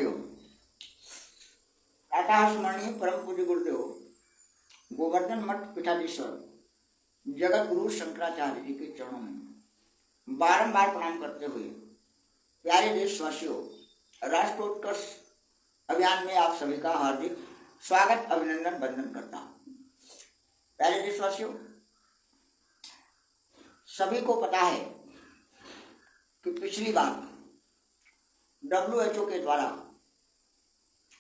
हरिओम। प्रातः स्मरणीय परम पूज्य गुरुदेव गोवर्धन मठ पीठाधीश्वर जगत गुरु शंकराचार्य जी के चरणों में बारंबार प्रणाम करते हुए प्यारे देशवासियों, राष्ट्रोत्कर्ष अभियान में आप सभी का हार्दिक स्वागत अभिनंदन वंदन करता हूँ। प्यारे देशवासियों, सभी को पता है कि पिछली बार WHO के द्वारा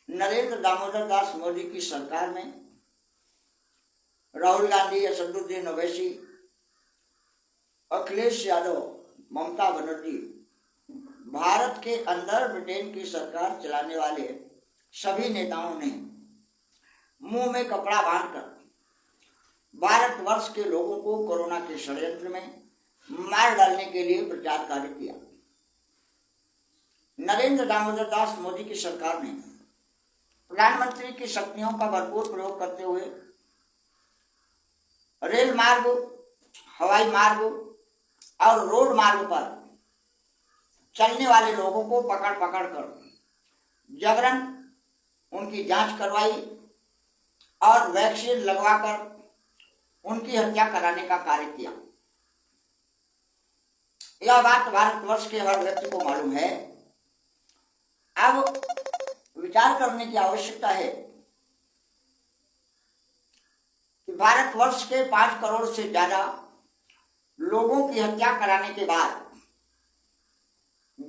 नरेंद्र दामोदर दास मोदी की सरकार में राहुल गांधी, असदुद्दीन ओवैसी, अखिलेश यादव, ममता बनर्जी, भारत के अंदर ब्रिटेन की सरकार चलाने वाले सभी नेताओं ने मुंह में कपड़ा बांधकर भारतवर्ष के लोगों को कोरोना के षड्यंत्र में मार डालने के लिए प्रचार कार्य किया। नरेंद्र दामोदर दास मोदी की सरकार ने प्रधानमंत्री की शक्तियों का भरपूर प्रयोग करते हुए रेल मार्ग, हवाई मार्ग और रोड मार्ग पर चलने वाले लोगों को पकड़ पकड़ कर जबरन उनकी जांच करवाई और वैक्सीन लगवाकर उनकी हत्या कराने का कार्य किया। यह बात भारतवर्ष के हर व्यक्ति को मालूम है। अब विचार करने की आवश्यकता है कि भारतवर्ष के 5 करोड़ से ज्यादा लोगों की हत्या कराने के बाद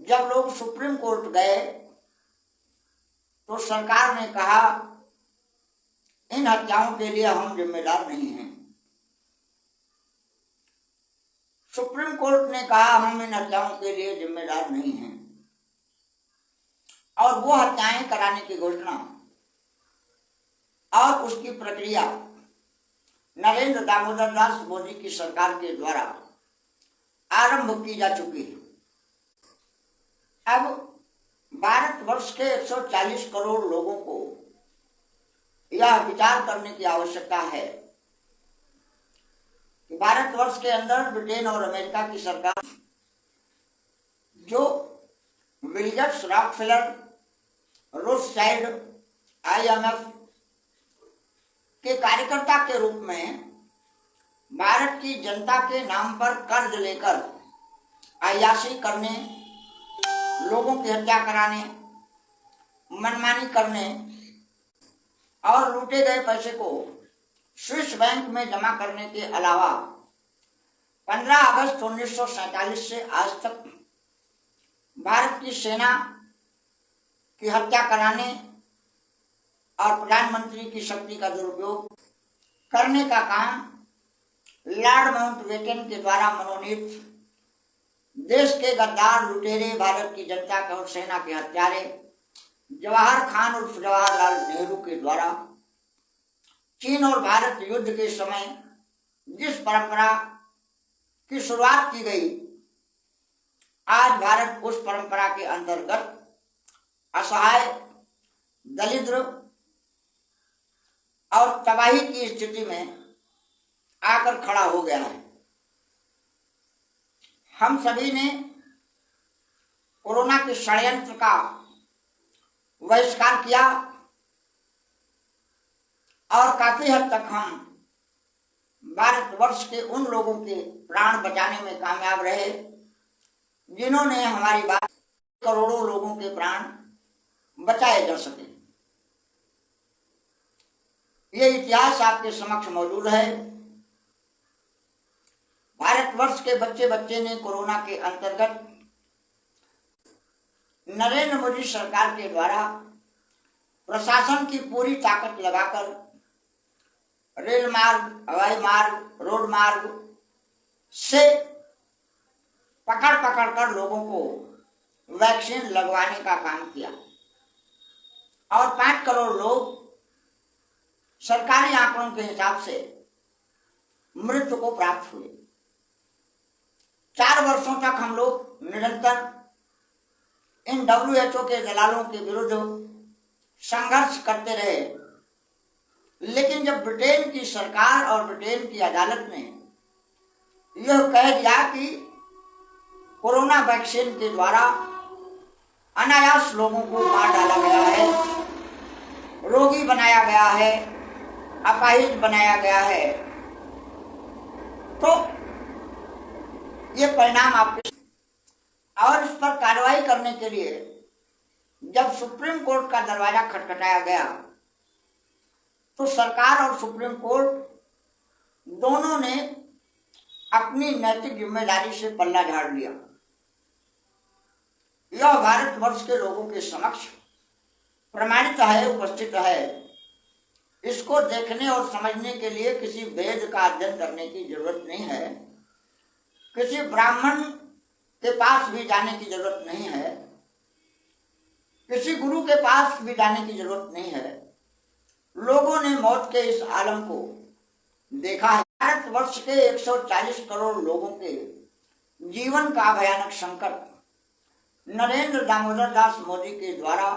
जब लोग सुप्रीम कोर्ट गए तो सरकार ने कहा इन हत्याओं के लिए हम जिम्मेदार नहीं हैं। सुप्रीम कोर्ट ने कहा हम इन हत्याओं के लिए जिम्मेदार नहीं हैं और वो हत्याएं कराने की घोषणा और उसकी प्रक्रिया नरेंद्र दामोदर दास मोदी की सरकार के द्वारा आरंभ की जा चुकी है। अब भारतवर्ष के 140 करोड़ लोगों को यह विचार करने की आवश्यकता है कि भारतवर्ष के अंदर ब्रिटेन और अमेरिका की सरकार जो विलियम्स रॉकफेलर, रोथशाइल्ड, IMF के कार्यकर्ता के रूप में भारत की जनता के नाम पर कर्ज लेकर अय्याशी करने, लोगों की हत्या कराने, मनमानी करने और लूटे गए पैसे को स्विस बैंक में जमा करने के अलावा 15 अगस्त 1947 से आज तक भारत की सेना की हत्या कराने और प्रधानमंत्री की शक्ति का दुरुपयोग करने का काम लॉर्ड माउंटबेटन के द्वारा मनोनीत देश के गद्दार लुटेरे, भारत की जनता के और सेना के हत्यारे जवाहर खान उर्फ जवाहरलाल नेहरू के द्वारा चीन और भारत युद्ध के समय जिस परंपरा की शुरुआत की गई, आज भारत उस परंपरा के अंतर्गत असहाय, दरिद्र और तबाही की स्थिति में आकर खड़ा हो गया है। हम सभी ने कोरोना के षड्यंत्र का बहिष्कार किया और काफी हद तक हम भारतवर्ष के उन लोगों के प्राण बचाने में कामयाब रहे जिन्होंने हमारी बात करोड़ों लोगों के प्राण बचाए जा सके। ये इतिहास आपके समक्ष मौजूद है। भारतवर्ष के बच्चे बच्चे ने कोरोना के अंतर्गत नरेंद्र मोदी सरकार के द्वारा प्रशासन की पूरी ताकत लगाकर रेल मार्ग, हवाई मार्ग, रोड मार्ग से पकड़ पकड़ कर लोगों को वैक्सीन लगवाने का काम किया और 5 करोड़ लोग सरकारी आंकड़ों के हिसाब से मृत्यु को प्राप्त हुए। 4 वर्षों तक हम लोग निरंतर इन WHO के दलालों के विरुद्ध संघर्ष करते रहे, लेकिन जब ब्रिटेन की सरकार और ब्रिटेन की अदालत ने यह कह दिया कि कोरोना वैक्सीन के द्वारा अनायास लोगों को मार डाला गया है, रोगी बनाया गया है, अपाहिज बनाया गया है। तो ये परिणाम आपके, और इस पर कार्रवाई करने के लिए जब सुप्रीम कोर्ट का दरवाजा खटखटाया गया तो सरकार और सुप्रीम कोर्ट दोनों ने अपनी नैतिक जिम्मेदारी से पल्ला झाड़ लिया। यह भारतवर्ष के लोगों के समक्ष प्रमाणित है, उपस्थित है। इसको देखने और समझने के लिए किसी वेद का अध्ययन करने की जरूरत नहीं है, किसी ब्राह्मण के पास भी जाने की जरूरत नहीं है, किसी गुरु के पास भी जाने की जरूरत नहीं है। लोगों ने मौत के इस आलम को देखा है। भारतवर्ष के 140 करोड़ लोगों के जीवन का भयानक संकट नरेंद्र दामोदर दास मोदी के द्वारा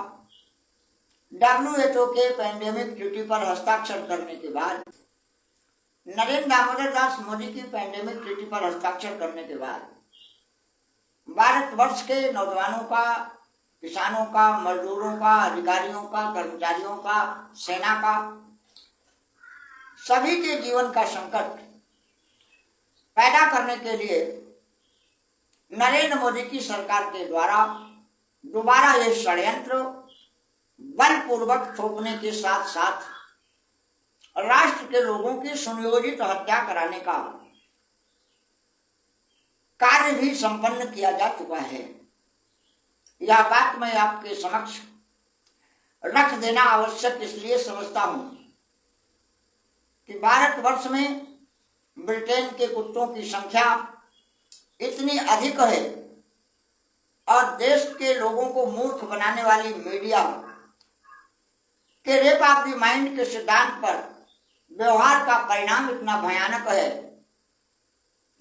WHO के पैंडेमिक ट्रीटी पर हस्ताक्षर करने के बाद, नरेंद्र दामोदर दास मोदी की पैंडेमिक ट्रीटी पर हस्ताक्षर करने के बाद भारतवर्ष के नौजवानों का, किसानों का, मजदूरों का, अधिकारियों का, कर्मचारियों का, सेना का, सभी के जीवन का संकट पैदा करने के लिए नरेंद्र मोदी की सरकार के द्वारा दोबारा ये षड्यंत्र बलपूर्वक थोपने के साथ साथ राष्ट्र के लोगों की सुनियोजित हत्या कराने का कार्य भी संपन्न किया जा चुका है। यह बात मैं आपके समक्ष रख देना आवश्यक इसलिए समझता हूं कि भारतवर्ष में ब्रिटेन के कुत्तों की संख्या इतनी अधिक है और देश के लोगों को मूर्ख बनाने वाली मीडिया के रेप ऑफ द माइंड के सिद्धांत पर व्यवहार का परिणाम इतना भयानक है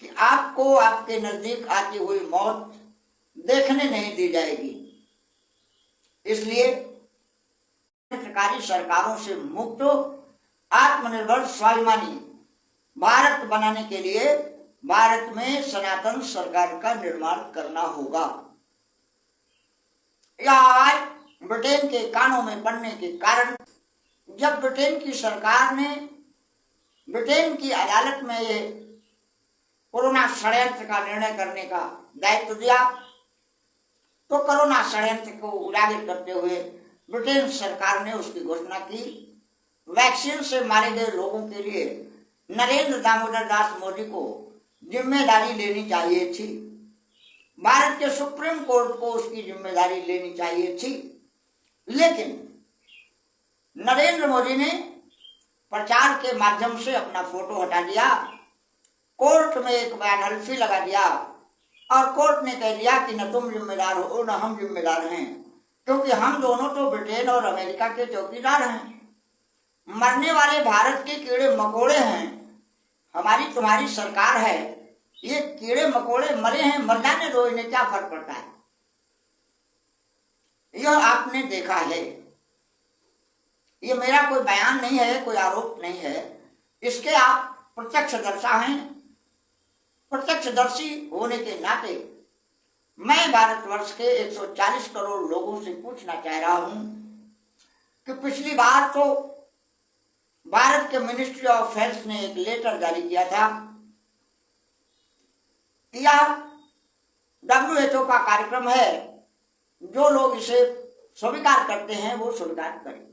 कि आपको आपके नजदीक आती हुई मौत देखने नहीं दी जाएगी। इसलिए सरकारी सरकारों से मुक्त आत्मनिर्भर स्वाभिमानी भारत बनाने के लिए भारत में सनातन सरकार का निर्माण करना होगा। यह आवाज ब्रिटेन के कानों में पड़ने के कारण जब ब्रिटेन की सरकार ने ब्रिटेन की अदालत में ये कोरोना षड्यंत्र का निर्णय करने का दायित्व दिया तो कोरोना षड्यंत्र को उजागर करते हुए ब्रिटेन सरकार ने उसकी घोषणा की। वैक्सीन से मारे गए लोगों के लिए नरेंद्र दामोदर दास मोदी को जिम्मेदारी लेनी चाहिए थी, भारत के सुप्रीम कोर्ट को उसकी जिम्मेदारी लेनी चाहिए थी। लेकिन नरेंद्र मोदी ने प्रचार के माध्यम से अपना फोटो हटा दिया, कोर्ट में एक बयान हल्फी लगा दिया और कोर्ट ने कह दिया कि न तुम जिम्मेदार हो न हम जिम्मेदार हैं, क्योंकि हम दोनों तो ब्रिटेन और अमेरिका के चौकीदार हैं। मरने वाले भारत के कीड़े मकोड़े हैं, हमारी तुम्हारी सरकार है, ये कीड़े मकोड़े मरे हैं, मर जाने दो, इन्हें क्या फर्क पड़ता है। यह आपने देखा है, ये मेरा कोई बयान नहीं है, कोई आरोप नहीं है, इसके आप प्रत्यक्षदर्शी हैं। प्रत्यक्षदर्शी होने के नाते मैं भारतवर्ष के 140 करोड़ लोगों से पूछना चाह रहा हूं कि पिछली बार तो भारत के मिनिस्ट्री ऑफ हेल्थ ने एक लेटर जारी किया था कि यह WHO का कार्यक्रम है, जो लोग इसे स्वीकार करते हैं वो स्वीकार करें,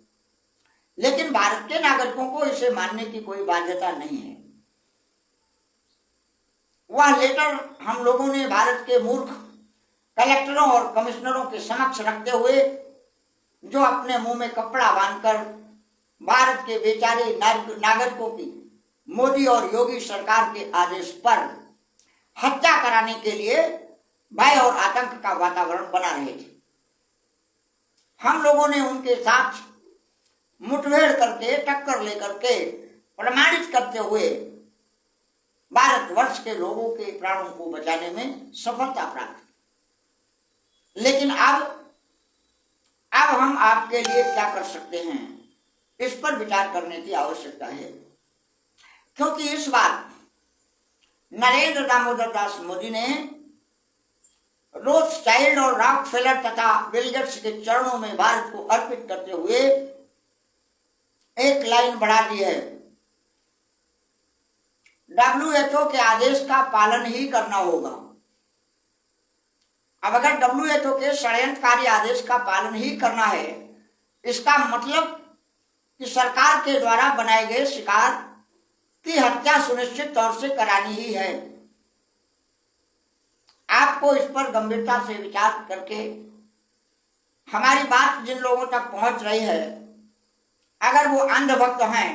लेकिन भारत के नागरिकों को इसे मानने की कोई बाध्यता नहीं है। वह लेटर हम लोगों ने भारत के मूर्ख कलेक्टरों और कमिश्नरों के समक्ष रखते हुए, जो अपने मुंह में कपड़ा बांधकर भारत के बेचारे नागरिकों की मोदी और योगी सरकार के आदेश पर हत्या कराने के लिए भय और आतंक का वातावरण बना रहे थे, हम लोगों ने उनके साथ मुठभेड़ करके, टक्कर लेकर के प्रमाणित करते हुए भारतवर्ष के लोगों के प्राणों को बचाने में सफलता प्राप्त की। लेकिन अब हम आपके लिए क्या कर सकते हैं, इस पर विचार करने की आवश्यकता है, क्योंकि इस बार नरेंद्र दामोदर दास मोदी ने रोथस्चाइल्ड और रॉकफेलर तथा बिल गेट्स के चरणों में भारत को अर्पित करते हुए एक लाइन बढ़ा दी है, WHO के आदेश का पालन ही करना होगा। अब अगर WHO के षड्यंत्रकारी आदेश का पालन ही करना है, इसका मतलब कि सरकार के द्वारा बनाए गए शिकार की हत्या सुनिश्चित तौर से करानी ही है। आपको इस पर गंभीरता से विचार करके हमारी बात जिन लोगों तक पहुंच रही है, अगर वो अंधभक्त हैं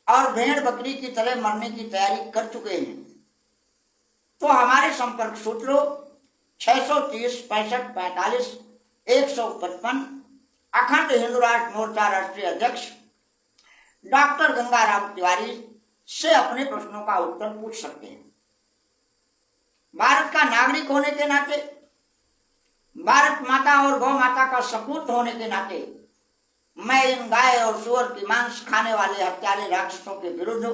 और भेड़ बकरी की तरह मरने की तैयारी कर चुके हैं, तो हमारे संपर्क सूत्रों 630 65 45 155 अखंड हिंदू राष्ट्र मोर्चा राष्ट्रीय अध्यक्ष डॉक्टर गंगाराम तिवारी से अपने प्रश्नों का उत्तर पूछ सकते हैं। भारत का नागरिक होने के नाते, भारत माता और गौ माता का सपूत होने के नाते मैं इन गाय और सुअर की मांस खाने वाले हत्यारे राक्षसों के विरुद्ध,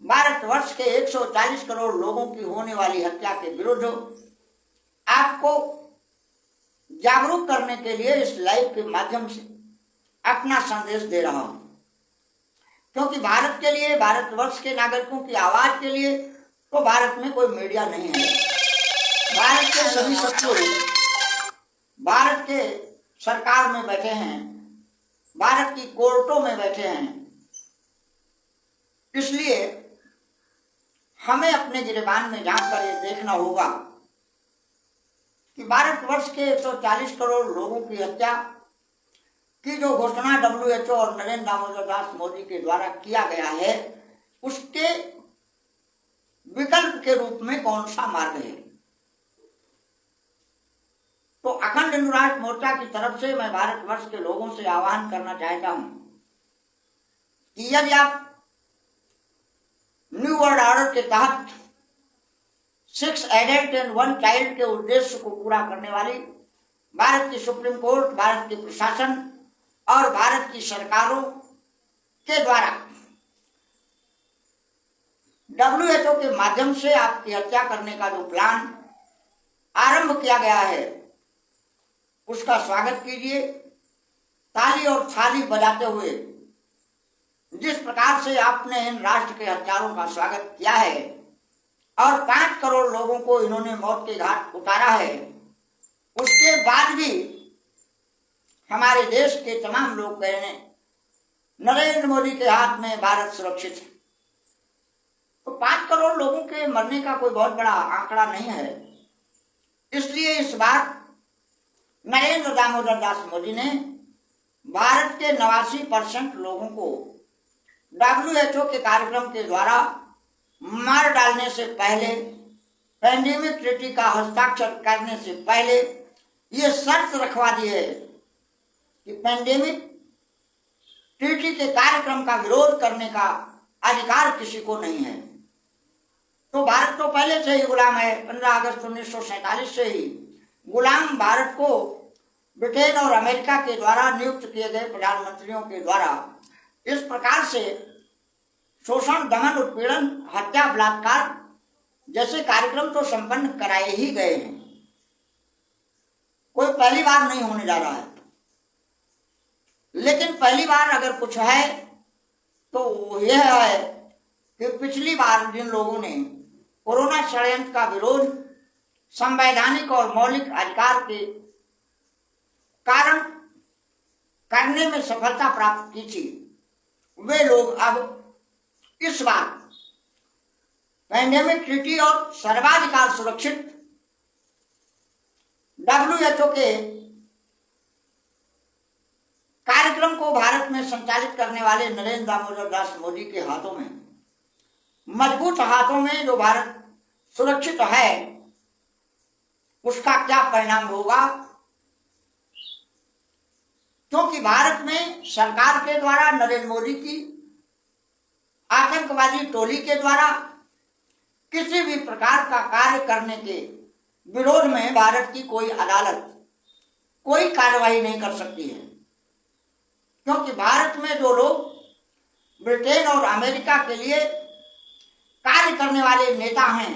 भारतवर्ष के 140 करोड़ लोगों की होने वाली हत्या के विरुद्ध आपको जागरूक करने के लिए इस लाइव के माध्यम से अपना संदेश दे रहा हूं। क्योंकि भारत के लिए, भारतवर्ष के नागरिकों की आवाज के लिए तो भारत में कोई मीडिया नहीं है। भारत के सभी शत्रु भारत के सरकार में बैठे हैं, भारत की कोर्टों में बैठे हैं। इसलिए हमें अपने गिरेबान में झांक कर ये देखना होगा कि भारतवर्ष के 140 करोड़ लोगों की हत्या की जो घोषणा WHO और नरेंद्र दामोदर दास मोदी के द्वारा किया गया है, उसके विकल्प के रूप में कौन सा मार्ग है। तो अखंड हिंदू राष्ट्र मोर्चा की तरफ से मैं भारतवर्ष के लोगों से आह्वान करना चाहता हूं कि यदि आप न्यू वर्ल्ड ऑर्डर के तहत 6 एडल्ट एंड 1 चाइल्ड के उद्देश्य को पूरा करने वाली भारत की सुप्रीम कोर्ट, भारत के प्रशासन और भारत की सरकारों के द्वारा WHO के माध्यम से आपकी हत्या करने का जो प्लान आरंभ किया गया है, उसका स्वागत कीजिए। ताली और थाली बजाते हुए जिस प्रकार से आपने इन राष्ट्र के हत्यारों का स्वागत किया है और 5 करोड़ लोगों को इन्होंने मौत के घाट उतारा है, उसके बाद भी हमारे देश के तमाम लोग कह रहे हैं नरेंद्र मोदी के हाथ में भारत सुरक्षित है। तो 5 करोड़ लोगों के मरने का कोई बहुत बड़ा आंकड़ा नहीं है। इसलिए इस बार नरेंद्र दामोदर दास मोदी ने भारत के 89% लोगों को WHO के कार्यक्रम के द्वारा मार डालने से पहले, पैंडेमिक ट्रीटी का हस्ताक्षर करने से पहले ये शर्त रखवा दी है कि पैंडेमिक ट्रीटी के कार्यक्रम का विरोध करने का अधिकार किसी को नहीं है। तो भारत तो पहले से ही गुलाम है। 15 अगस्त 1947 से ही गुलाम भारत को ब्रिटेन और अमेरिका के द्वारा नियुक्त किए गए प्रधानमंत्रियों के द्वारा इस प्रकार से शोषण, दमन, उत्पीड़न, हत्या, बलात्कार जैसे कार्यक्रम तो संपन्न कराए ही गए हैं। कोई पहली बार नहीं होने जा रहा है। लेकिन पहली बार अगर कुछ है तो यह है कि पिछली बार जिन लोगों ने कोरोना षड्यंत्र का विरोध संवैधानिक और मौलिक अधिकार के कारण करने में सफलता प्राप्त की थी, वे लोग अब इस बार पैंडेमिक ट्रीटी और सर्वाधिकार सुरक्षित WHO के कार्यक्रम को भारत में संचालित करने वाले नरेंद्र दामोदर दास मोदी के हाथों में, मजबूत हाथों में जो भारत सुरक्षित है, उसका क्या परिणाम होगा। क्योंकि भारत में सरकार के द्वारा, नरेंद्र मोदी की आतंकवादी टोली के द्वारा किसी भी प्रकार का कार्य करने के विरोध में भारत की कोई अदालत कोई कार्रवाई नहीं कर सकती है। क्योंकि भारत में जो लोग ब्रिटेन और अमेरिका के लिए कार्य करने वाले नेता हैं,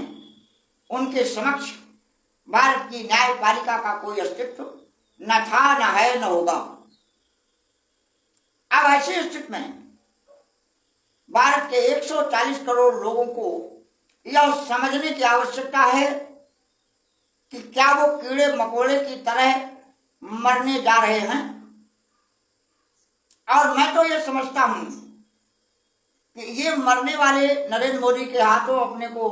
उनके समक्ष भारत की न्यायपालिका का कोई अस्तित्व न था, न है, न होगा। अब ऐसी स्थिति में भारत के 140 करोड़ लोगों को यह समझने की आवश्यकता है कि क्या वो कीड़े मकोड़े की तरह मरने जा रहे हैं। और मैं तो ये समझता हूं कि ये मरने वाले नरेंद्र मोदी के हाथों अपने को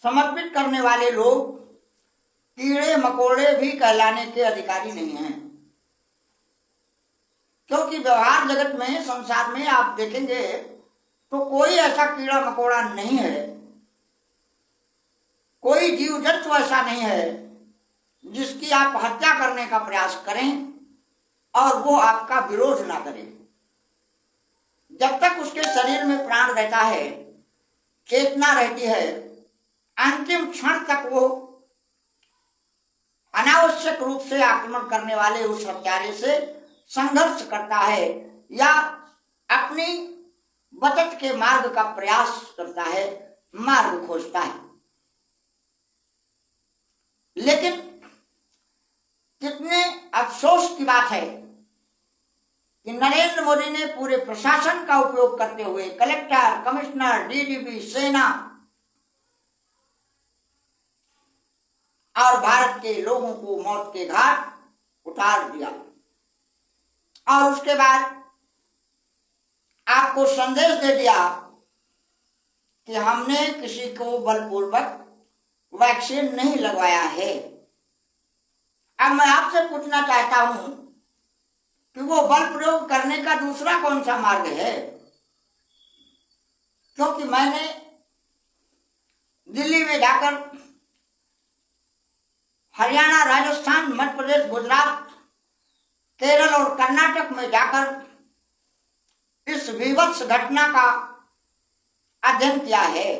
समर्पित करने वाले लोग कीड़े मकोड़े भी कहलाने के अधिकारी नहीं हैं, क्योंकि व्यवहार जगत में, संसार में आप देखेंगे तो कोई ऐसा कीड़ा मकोड़ा नहीं है, कोई जीव जंतु ऐसा नहीं है जिसकी आप हत्या करने का प्रयास करें और वो आपका विरोध ना करे। जब तक उसके शरीर में प्राण रहता है, चेतना रहती है, अंतिम क्षण तक वो अनावश्यक रूप से आक्रमण करने वाले उस हत्यारे से संघर्ष करता है या अपनी बचत के मार्ग का प्रयास करता है, मार्ग खोजता है। लेकिन कितने अफसोस की बात है कि नरेंद्र मोदी ने पूरे प्रशासन का उपयोग करते हुए कलेक्टर, कमिश्नर, डीजीपी, सेना और भारत के लोगों को मौत के घाट उतार दिया और उसके बाद आपको संदेश दे दिया कि हमने किसी को बलपूर्वक वैक्सीन नहीं लगवाया है। अब मैं आपसे पूछना चाहता हूं कि वो बल प्रयोग करने का दूसरा कौन सा मार्ग है? क्योंकि मैंने दिल्ली में जाकर, हरियाणा, राजस्थान, मध्य प्रदेश, गुजरात, केरल और कर्नाटक में जाकर इस विभत्स घटना का अध्ययन किया है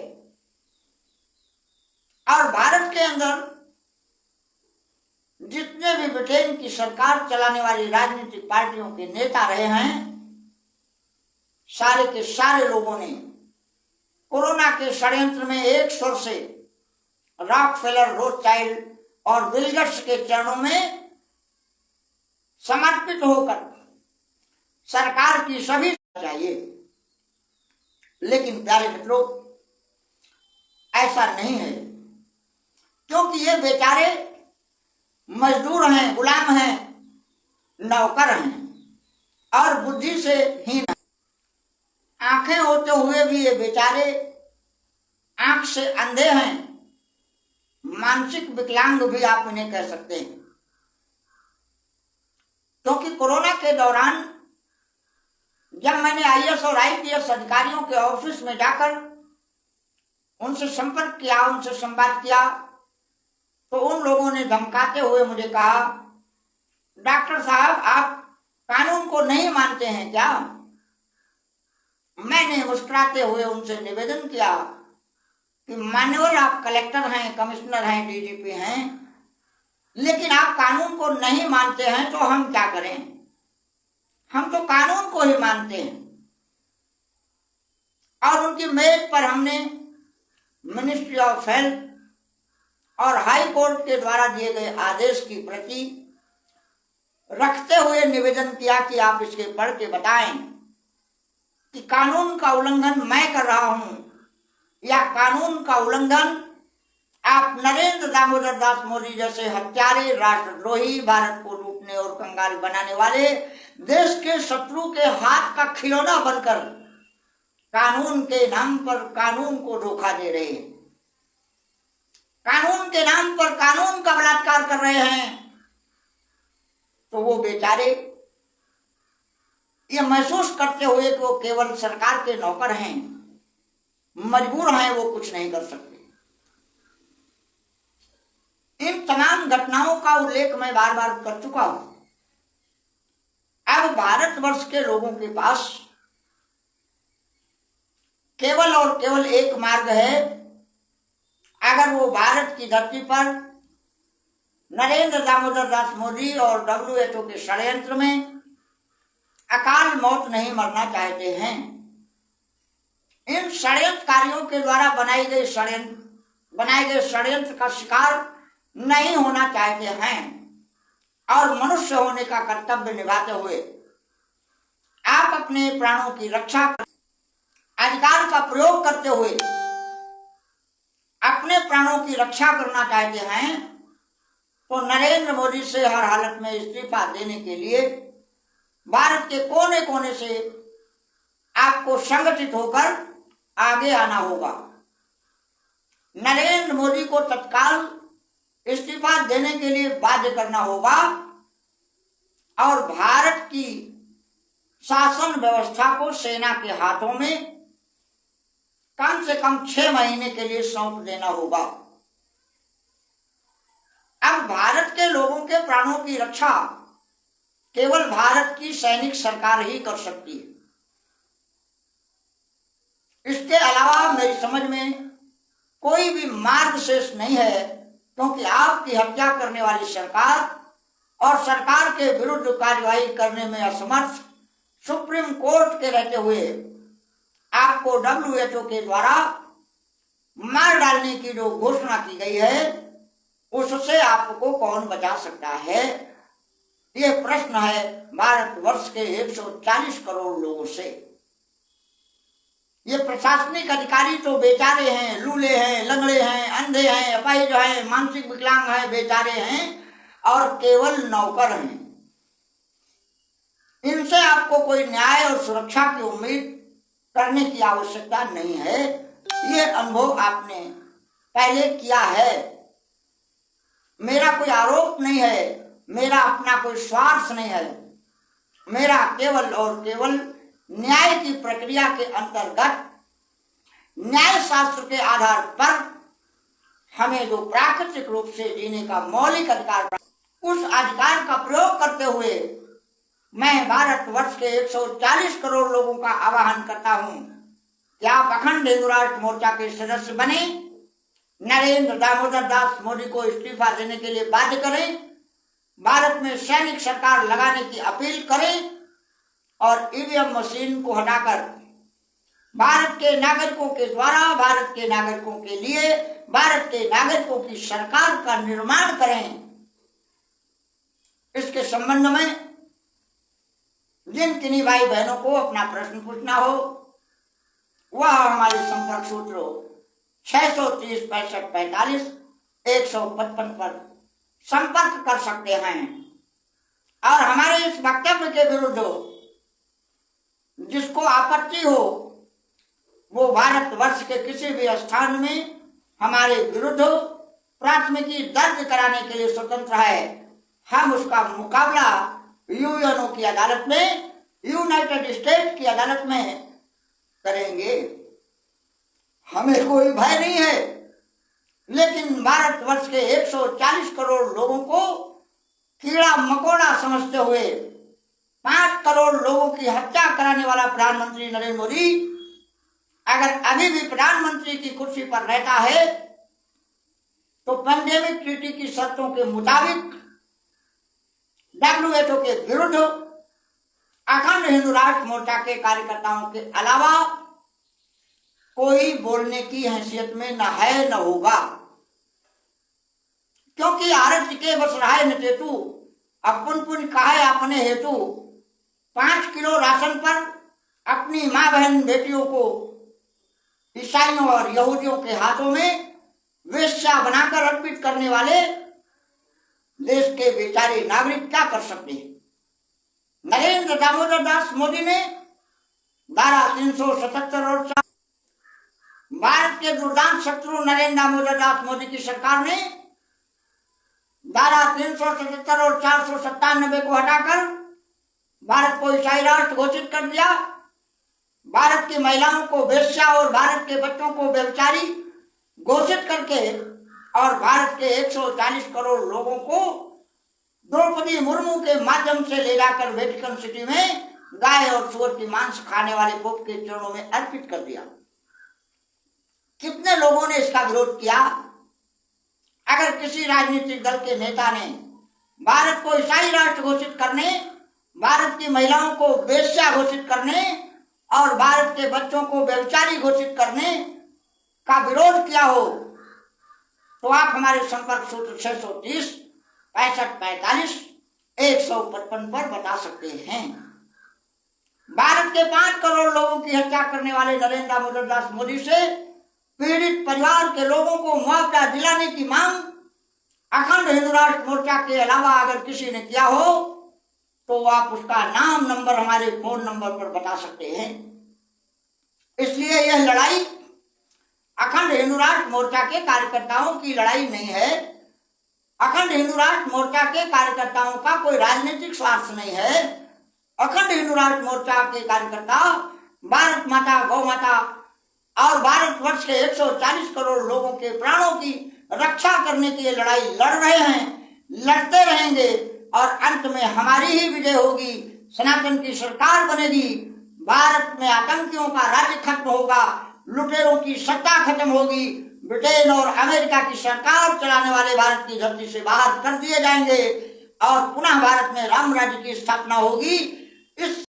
और भारत के अंदर जितने भी ब्रिटेन की सरकार चलाने वाली राजनीतिक पार्टियों के नेता रहे हैं, सारे के सारे लोगों ने कोरोना के षड्यंत्र में एक स्वर से रॉकफेलर, रोथस्चाइल्ड और बिल गेट्स के चरणों में समर्पित होकर सरकार की सभी चाहिए। लेकिन प्यारे मित्रों, ऐसा नहीं है, क्योंकि ये बेचारे मजदूर हैं, गुलाम हैं, नौकर हैं और बुद्धि से हीन हैं। आंखें होते हुए भी ये बेचारे आंख से अंधे हैं, मानसिक विकलांग भी आप इन्हें कह सकते हैं। क्योंकि कोरोना के दौरान जब मैंने आईएएस और आईपीएस अधिकारियों के ऑफिस में जाकर उनसे संपर्क किया, उनसे संवाद किया, तो उन लोगों ने धमकाते हुए मुझे कहा, डॉक्टर साहब आप कानून को नहीं मानते हैं क्या? मैंने मुस्कुराते हुए उनसे निवेदन किया कि मान्यवर आप कलेक्टर हैं, कमिश्नर हैं, डीजीपी हैं, लेकिन आप कानून को नहीं मानते हैं तो हम क्या करें? हम तो कानून को ही मानते हैं। और उनकी मेज पर हमने मिनिस्ट्री ऑफ हेल्थ और हाई कोर्ट के द्वारा दिए गए आदेश की प्रति रखते हुए निवेदन किया कि आप इसके पढ़ के बताएं कि कानून का उल्लंघन मैं कर रहा हूं या कानून का उल्लंघन आप नरेंद्र दामोदर दास मोदी जैसे हत्यारे, राष्ट्रद्रोही, भारत को लूटने और कंगाल बनाने वाले देश के शत्रु के हाथ का खिलौना बनकर कानून के नाम पर कानून को धोखा दे रहे हैं, कानून के नाम पर कानून का बलात्कार कर रहे हैं। तो वो बेचारे ये महसूस करते हुए कि वो केवल सरकार के नौकर हैं, मजबूर हैं, वो कुछ नहीं कर सकते। इन तमाम घटनाओं का उल्लेख मैं बार बार कर चुका हूं। अब भारतवर्ष के लोगों के पास केवल और केवल एक मार्ग है। अगर वो भारत की धरती पर नरेंद्र दामोदर दास मोदी और WHO के षड्यंत्र में अकाल मौत नहीं मरना चाहते हैं, इन षड्यंत्रकारियों के द्वारा बनाए गए षड्यंत्र का शिकार नहीं होना चाहते हैं और मनुष्य होने का कर्तव्य निभाते हुए आप अपने प्राणों की रक्षा, अधिकार का प्रयोग करते हुए अपने प्राणों की रक्षा करना चाहते हैं, तो नरेंद्र मोदी से हर हालत में इस्तीफा देने के लिए भारत के कोने कोने से आपको संगठित होकर आगे आना होगा। नरेंद्र मोदी को तत्काल इस्तीफा देने के लिए बाध्य करना होगा और भारत की शासन व्यवस्था को सेना के हाथों में कम से कम 6 महीने के लिए सौंप देना होगा। अब भारत के लोगों के प्राणों की रक्षा केवल भारत की सैनिक सरकार ही कर सकती है। इसके अलावा मेरी समझ में कोई भी मार्ग शेष नहीं है, क्योंकि आपकी हत्या करने वाली सरकार और सरकार के विरुद्ध कार्यवाही करने में असमर्थ सुप्रीम कोर्ट के रहते हुए आपको WHO के द्वारा मार डालने की जो घोषणा की गई है, उससे आपको कौन बचा सकता है? ये प्रश्न है भारतवर्ष के 140 करोड़ लोगों से। ये प्रशासनिक अधिकारी तो बेचारे हैं, लूले हैं, लंगड़े हैं, अंधे हैं, अपाहिज हैं, मानसिक विकलांग हैं, बेचारे हैं और केवल नौकर हैं। इनसे आपको कोई न्याय और सुरक्षा की उम्मीद करने की आवश्यकता नहीं है। ये अनुभव आपने पहले किया है। मेरा कोई आरोप नहीं है, मेरा अपना कोई स्वार्थ नहीं है। मेरा केवल और केवल न्याय की प्रक्रिया के अंतर्गत न्याय शास्त्र के आधार पर हमें जो प्राकृतिक रूप से जीने का मौलिक अधिकार, उस अधिकार का प्रयोग करते हुए मैं भारतवर्ष के 140 करोड़ लोगों का आह्वान करता हूं कि आप अखंड हिंदू राष्ट्र मोर्चा के सदस्य बने, नरेंद्र दामोदर दास मोदी को इस्तीफा देने के लिए बाध्य करें, भारत में सैनिक सरकार लगाने की अपील करें और ईवीएम मशीन को हटाकर भारत के नागरिकों के द्वारा, भारत के नागरिकों के लिए, भारत के नागरिकों की सरकार का निर्माण करें। इसके संबंध में जिन किन्हीं भाई बहनों को अपना प्रश्न पूछना हो, वह हमारे संपर्क सूत्र 630 65 45 155 पर संपर्क कर सकते हैं और हमारे इस वक्तव्य के विरुद्ध जिसको आपत्ति हो, वो भारतवर्ष के किसी भी स्थान में हमारे विरुद्ध प्राथमिकी दर्ज कराने के लिए स्वतंत्र है। हम उसका मुकाबला यूएनओ की अदालत में, यूनाइटेड स्टेट की अदालत में करेंगे। हमें कोई भय नहीं है, लेकिन भारतवर्ष के 140 करोड़ लोगों को कीड़ा मकोड़ा समझते हुए 5 करोड़ लोगों की हत्या कराने वाला प्रधानमंत्री नरेंद्र मोदी अगर अभी भी प्रधानमंत्री की कुर्सी पर रहता है, तो पेंडेमिक ट्रीटी की शर्तों के मुताबिक WHO के विरुद्ध अखंड हिंदू राष्ट्र मोर्चा के कार्यकर्ताओं के अलावा कोई बोलने की हैसियत में न है न होगा, क्योंकि आरत के बस रहा न तेतु अपुन पुन कहा अपने हेतु। 5 किलो राशन पर अपनी माँ बहन बेटियों को ईसाइयों और यहूदियों के हाथों में वेश्या बनाकर अर्पित करने वाले देश के बेचारे नागरिक क्या कर सकते हैं? नरेंद्र दामोदर दास मोदी ने धारा 377 और भारत के दुर्दांत शत्रु नरेंद्र दामोदर दास मोदी की सरकार ने धारा 377 और 497 को हटाकर भारत को ईसाई राष्ट्र घोषित कर दिया। भारत की महिलाओं को वेश्या और भारत के बच्चों को व्यभिचारी घोषित करके और भारत के 140 करोड़ लोगों को द्रौपदी मुर्मू के माध्यम से ले जाकर वेटिकन सिटी में गाय और सूअर की मांस खाने वाले पोप के चरणों में अर्पित कर दिया। कितने लोगों ने इसका विरोध किया? अगर किसी राजनीतिक दल के नेता ने भारत को ईसाई राष्ट्र घोषित करने, भारत की महिलाओं को वेश्या घोषित करने और भारत के बच्चों को व्यभिचारी घोषित करने का विरोध किया हो, तो आप हमारे संपर्क सूत्र 630 65 45 155 पर बता सकते हैं। भारत के 5 करोड़ लोगों की हत्या करने वाले नरेंद्र दामोदर दास मोदी से पीड़ित परिवार के लोगों को मुआवजा दिलाने की मांग अखंड हिंदू राष्ट्र मोर्चा के अलावा अगर किसी ने किया हो तो आप उसका नाम नंबर हमारे फोन नंबर पर बता सकते हैं। इसलिए यह लड़ाई अखंड हिंदू राष्ट्र मोर्चा के कार्यकर्ताओं की लड़ाई नहीं है। अखंड हिंदू राष्ट्र मोर्चा के कार्यकर्ताओं का कोई राजनीतिक स्वार्थ नहीं है। अखंड हिंदू राष्ट्र मोर्चा के कार्यकर्ता भारत माता, गौ माता और भारतवर्ष के 140 करोड़ लोगों के प्राणों की रक्षा करने की लड़ाई लड़ रहे हैं, लड़ते रहेंगे और अंत में हमारी ही विजय होगी। सनातन की सरकार बनेगी, भारत में आतंकियों का राज्य खत्म होगा, लुटेरों की सत्ता खत्म होगी, ब्रिटेन और अमेरिका की सरकार चलाने वाले भारत की धरती से बाहर कर दिए जाएंगे और पुनः भारत में राम राज्य की स्थापना होगी। इस